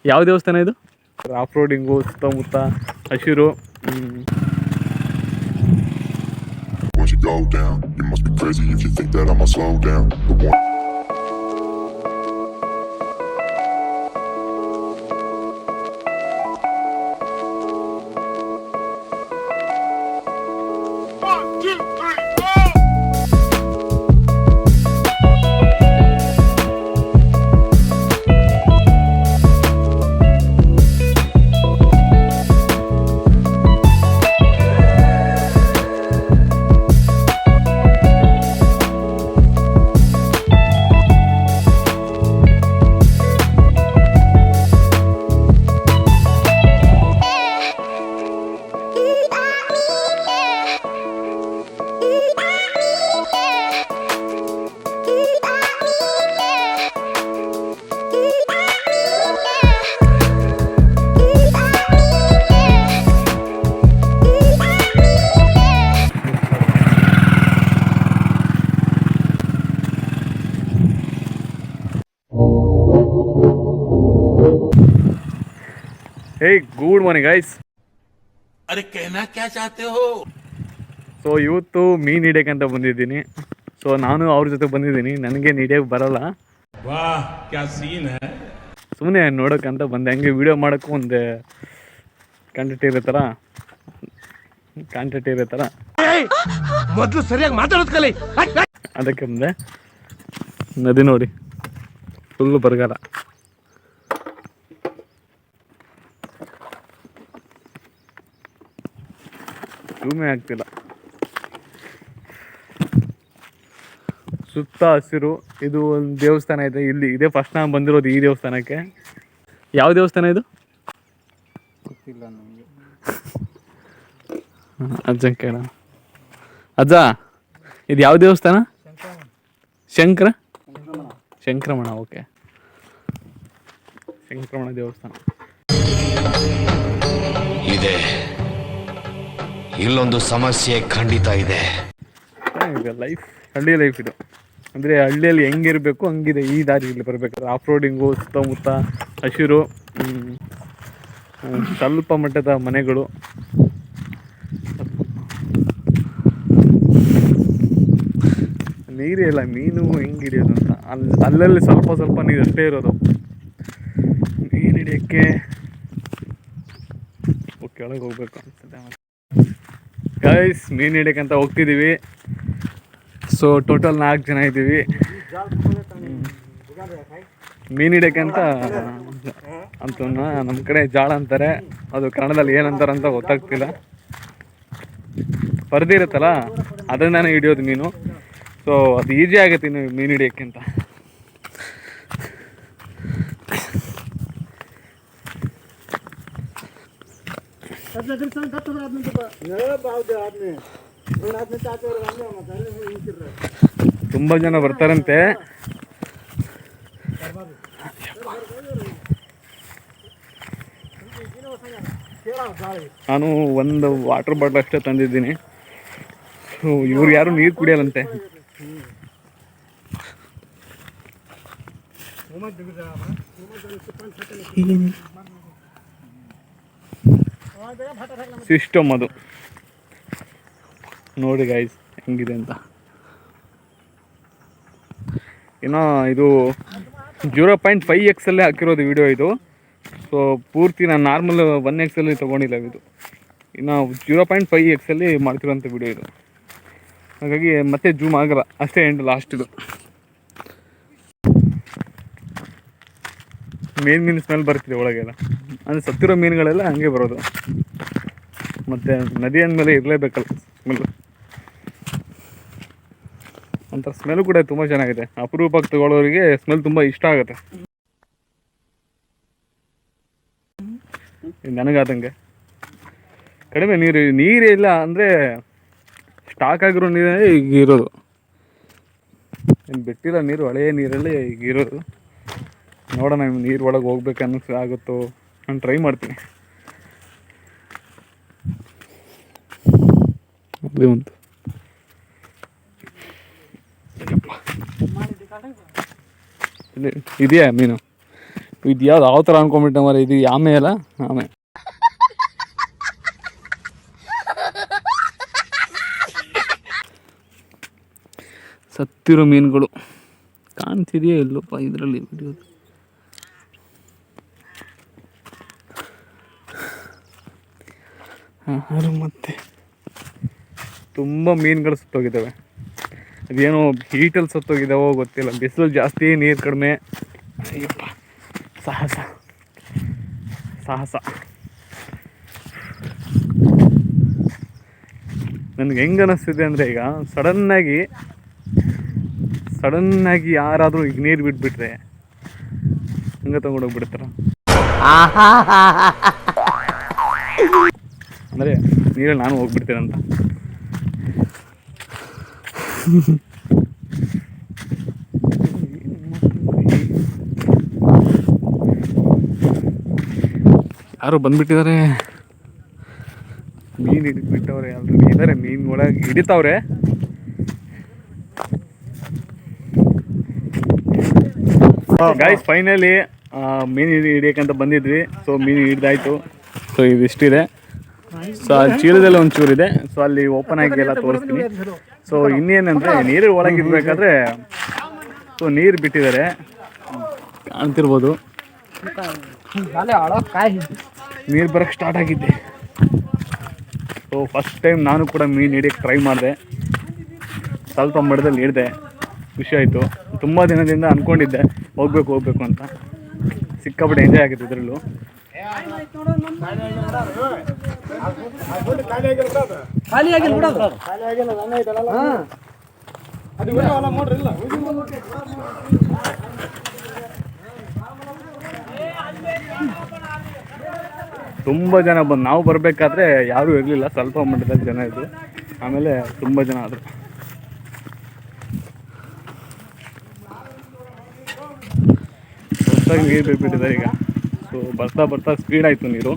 ಯಾವ ದೇವಸ್ಥಾನ ಇದು? ಆಫ್ ರೋಡಿಂಗು, ಸುತ್ತಮುತ್ತ ಹಸಿರು. Once you go down, you must be crazy if you think that I'ma slow down. Hey good morning guys. अरे कहना क्या चाहते हो? ಸೊ ಇವತ್ತು ಮೀನು ಹಿಡಿಯೋಕ್ಕಂತ ಬಂದಿದ್ದೀನಿ. ಸೊ ನಾನು ಅವ್ರ ಜೊತೆ ಬಂದಿದ್ದೀನಿ. ನನಗೆ ಹಿಡಿಯೋಕ್ಕೆ ಬರಲ್ಲ. वाह क्या सीन है. ಸುಮ್ಮನೆ ನೋಡೋಕ್ಕಂತ ಬಂದೆ. ಹಂಗೆ ವಿಡಿಯೋ ಮಾಡೋಕ್ಕೂ ಒಂದು ಕಾಂಟೆಂಟ್ ಇರೋ ಥರ ಮೊದಲು ಸರಿಯಾಗಿ ಮಾತಾಡೋದು ಕಲಿ. ಅದಕ್ಕೆ ಬಂದೆ. ನದಿ ನೋಡಿ ಫುಲ್ಲು ಬರಗಾಲ. ಜೂಮೇ ಆಗ್ತಿಲ್ಲ. ಸುತ್ತ ಹಸಿರು. ಇದು ಒಂದು ದೇವಸ್ಥಾನ ಇದೆ ಇಲ್ಲಿ. ಇದೇ ಫಸ್ಟ್ ನಾನು ಬಂದಿರೋದು ಈ ದೇವಸ್ಥಾನಕ್ಕೆ. ಯಾವ ದೇವಸ್ಥಾನ ಇದು? ಗೊತ್ತಿಲ್ಲ ನನಗೆ. ಅಜ್ಜ ಕೇಳ. ಅಜ್ಜ ಇದು ಯಾವ ದೇವಸ್ಥಾನ? ಶಂಕ್ರಮಣ. ಓಕೆ, ಶಂಕ್ರಮಣ ದೇವಸ್ಥಾನ ಇದೆ. ಇಲ್ಲೊಂದು ಸಮಸ್ಯೆ ಖಂಡಿತ ಇದೆ. ಲೈಫ್, ಹಳ್ಳಿ ಲೈಫ್ ಇದು. ಅಂದರೆ ಹಳ್ಳಿಯಲ್ಲಿ ಹೆಂಗಿರಬೇಕು ಹಂಗಿದೆ. ಈ ದಾರಿಯಲ್ಲಿ ಬರಬೇಕಾದ್ರೆ ಆಫ್ ರೋಡಿಂಗು, ಸುತ್ತಮುತ್ತ ಹಸಿರು, ಸ್ವಲ್ಪ ಮಟ್ಟದ ಮನೆಗಳು. ನೀರೇ ಇಲ್ಲ. ಮೀನು ಹೆಂಗೆ ಹಿಡಿಯೋದು ಅಂತ ಅಲ್ಲಲ್ಲಿ ಸ್ವಲ್ಪ ನೀರು ಅಷ್ಟೇ ಇರೋದು. ಮೀನು ಹಿಡಿಯೋಕ್ಕೆ ಕೆಳಗೆ ಹೋಗ್ಬೇಕು ಅನ್ಸುತ್ತೆ. ಗೈಸ್, ಮೀನು ಹಿಡಿಯೋಕ್ಕಂತ ಹೋಗ್ತಿದ್ದೀವಿ. ಸೊ ಟೋಟಲ್ 4 ಜನ ಇದ್ದೀವಿ. ಮೀನು ಹಿಡಿಯೋಕ್ಕಂತ ಅಂತ ನಮ್ಮ ಕಡೆ ಜಾಳ ಅಂತಾರೆ. ಅದು ಕನ್ನಡದಲ್ಲಿ ಏನಂತಾರಂತ ಗೊತ್ತಾಗ್ತಿಲ್ಲ. ಪರದೆ ಇರುತ್ತಲ್ಲ ಅದರಿಂದಾನೇ ಹಿಡಿಯೋದು ಮೀನು. ಸೊ ಅದು ಈಸಿ ಆಗುತ್ತೆ ಇನ್ನು ಮೀನು ಹಿಡಿಯೋಕ್ಕಿಂತ. ತುಂಬ ಜನ ಬರ್ತಾರಂತೆ. ನಾನು ಒಂದು ವಾಟರ್ ಬಾಟ್ಲ್ ಅಷ್ಟೇ ತಂದಿದ್ದೀನಿ. ಸೊ ಇವ್ರು ಯಾರು ನೀರು ಕುಡಿಯಲ್ಲಂತೆ. ಸಿಸ್ಟಮ್ ಅದು ನೋಡಿ ಗೈಸ್ ಹೆಂಗಿದೆ ಅಂತ. ಏನೋ ಇದು 0.5x ಹಾಕಿರೋದು ವಿಡಿಯೋ ಇದು. ಸೊ ಪೂರ್ತಿ ನಾನು ನಾರ್ಮಲ್ 1x ತೊಗೊಂಡಿಲ್ಲ ಇದು. ಇನ್ನು 0.5x ಮಾಡ್ತಿರೋಂಥ ವಿಡಿಯೋ ಇದು. ಹಾಗಾಗಿ ಮತ್ತೆ ಜೂಮ್ ಆಗಲ್ಲ ಅಷ್ಟೇ. ಎಂಡ್ ಲಾಸ್ಟ್ ಇದು. ಮೀನು ಸ್ಮೆಲ್ ಬರ್ತಿದೆ ಒಳಗೆಲ್ಲ. ಅಂದರೆ ಸತ್ತಿರೋ ಮೀನುಗಳೆಲ್ಲ ಹಂಗೆ ಬರೋದು. ಮತ್ತು ನದಿ ಅಂದಮೇಲೆ ಇರಲೇಬೇಕಲ್ಲ ಸ್ಮೆಲ್ಲು. ಒಂಥರ ಸ್ಮೆಲ್ ಕೂಡ ತುಂಬ ಚೆನ್ನಾಗಿದೆ. ಅಪರೂಪಕ್ಕೆ ತಗೊಳ್ಳೋರಿಗೆ ಸ್ಮೆಲ್ ತುಂಬ ಇಷ್ಟ ಆಗುತ್ತೆ. ನನಗಾದಂಗೆ ಕಡಿಮೆ ನೀರೇ ಇಲ್ಲ ಅಂದರೆ ಸ್ಟಾಕ್ ಆಗಿರೋ ನೀರೇ ಈಗ ಇರೋದು. ಬಿಟ್ಟಿರೋ ನೀರು ಹಳೆಯ ನೀರಲ್ಲೇ ಈಗ ಇರೋದು. ನೋಡೋಣ ನೀರು ಒಳಗೆ ಹೋಗ್ಬೇಕು ಅನ್ನಿಸ್ ಆಗುತ್ತೋ. ನಾನು ಟ್ರೈ ಮಾಡ್ತೀನಿ. ಅದೇ ಒಂದು ಇದೆಯಾ ಮೀನು? ಇದು ಯಾವ್ದು ಯಾವ ಥರ ಅನ್ಕೊಂಬಿಟ್ಟೆ ಮರ, ಇದು ಆಮೆ ಅಲ್ಲ, ಆಮೆ. ಸತ್ತಿರೋ ಮೀನುಗಳು ಕಾಣ್ತಿದೆಯಾ ಇಲ್ಲಪ್ಪ ಇದರಲ್ಲಿ ವಿಡಿಯೋ. ಮತ್ತೆ ತುಂಬ ಮೀನುಗಳು ಸತ್ತೋಗಿದ್ದಾವೆ. ಅದೇನೋ ಹೀಟಲ್ಲಿ ಸತ್ತೋಗಿದ್ದಾವೋ ಗೊತ್ತಿಲ್ಲ, ಬಿಸಿಲು ಜಾಸ್ತಿ, ನೀರು ಕಡಿಮೆ. ಅಯ್ಯಪ್ಪ, ಸಾಹಸ ಸಾಹಸ. ನನಗೆ ಹೆಂಗೆ ಅನ್ನಿಸ್ತಿದೆ ಅಂದರೆ, ಈಗ ಸಡನ್ನಾಗಿ ಯಾರಾದರೂ ಈಗ ನೀರು ಬಿಟ್ಬಿಟ್ರೆ ಹಂಗೆ ತೊಗೊಂಡೋಗ್ಬಿಡ್ತಾರ. ಅಂದರೆ ನೀರಲ್ಲಿ ನಾನು ಹೋಗ್ಬಿಡ್ತೀನಂತ. ಯಾರು ಬಂದ್ಬಿಟ್ಟಿದ್ದಾರೆ, ಮೀನು ಹಿಡಿದ್ಬಿಟ್ಟವ್ರೆ. ಆಲ್ರೆಡಿ ಇದ್ದಾರೆ, ಮೀನು ಒಳಗೆ ಹಿಡಿತಾವ್ರೆ. ಗಾಯ್ಸ್, ಫೈನಲಿ ಮೀನು ಹಿಡಿಯೋಕ್ಕಂತ ಬಂದಿದ್ವಿ. ಸೊ ಮೀನು ಹಿಡ್ದಾಯ್ತು. ಸೊ ಇದಿಷ್ಟಿದೆ. ಸೊ ಅಲ್ಲಿ ಚೀಲದಲ್ಲಿ ಒಂಚೂರಿದೆ. ಸೊ ಅಲ್ಲಿ ಓಪನ್ ಆಗಿ ಎಲ್ಲ ತೋರಿಸ್ತೀನಿ. ಸೊ ಇನ್ನೇನಂದರೆ, ನೀರು ಒಳಗಿರ್ಬೇಕಾದ್ರೆ ಸೊ ನೀರು ಬಿಟ್ಟಿದ್ದಾರೆ, ಕಾಣ್ತಿರ್ಬೋದು. ನೀರು ಬರೋಕ್ಕೆ ಸ್ಟಾರ್ಟ್ ಆಗಿದ್ದೆ. ಸೊ ಫಸ್ಟ್ ಟೈಮ್ ನಾನು ಕೂಡ ಮೀನು ಹಿಡಿಯೋಕ್ಕೆ ಟ್ರೈ ಮಾಡಿದೆ. ಸ್ವಲ್ಪ ಮಟ್ಟದಲ್ಲಿ ಹಿಡಿದೆ, ಖುಷಿ ಆಯಿತು. ತುಂಬ ದಿನದಿಂದ ಅಂದ್ಕೊಂಡಿದ್ದೆ ಹೋಗ್ಬೇಕು ಅಂತ. ಸಿಕ್ಕಾಪಟ್ಟೆ ಎಂಜಾಯ್ ಆಗಿತ್ತು ಇದರಲ್ಲೂ. ತುಂಬ ಜನ ಬಂದು, ನಾವು ಬರಬೇಕಾದ್ರೆ ಯಾರೂ ಇರಲಿಲ್ಲ, ಸ್ವಲ್ಪ ಮಟ್ಟದಲ್ಲಿ ಜನ ಇದ್ದರು. ಆಮೇಲೆ ತುಂಬ ಜನ ಆದರು. ಹೊಸದಾಗಿ ನೀರು ಬಿಟ್ಬಿಟ್ಟಿದ್ದಾರೆ ಈಗ. ಸೊ ಬರ್ತಾ ಸ್ಪೀಡ್ ಆಯಿತು ನೀರು.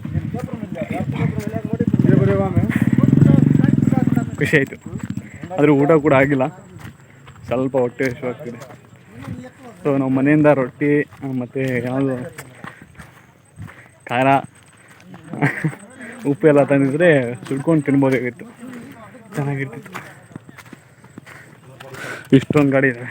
ಖುಷಿ ಆಯಿತು. ಆದರೆ ಊಟ ಕೂಡ ಆಗಿಲ್ಲ, ಸ್ವಲ್ಪ ಹೊಟ್ಟೆ ಹಸಿವಾಗ್ತಿದೆ. ಸೊ ನಾವು ಮನೆಯಿಂದ ರೊಟ್ಟಿ ಮತ್ತು ಯಾವುದು ಖಾರ ಉಪ್ಪು ಎಲ್ಲ ತಂದಿದ್ರೆ ಸುಡ್ಕೊಂಡು ತಿನ್ಬೋದಾಗಿತ್ತು, ಚೆನ್ನಾಗಿರ್ತಿತ್ತು. ಇಷ್ಟೊಂದು ಗಾಡಿ ಇದೆ.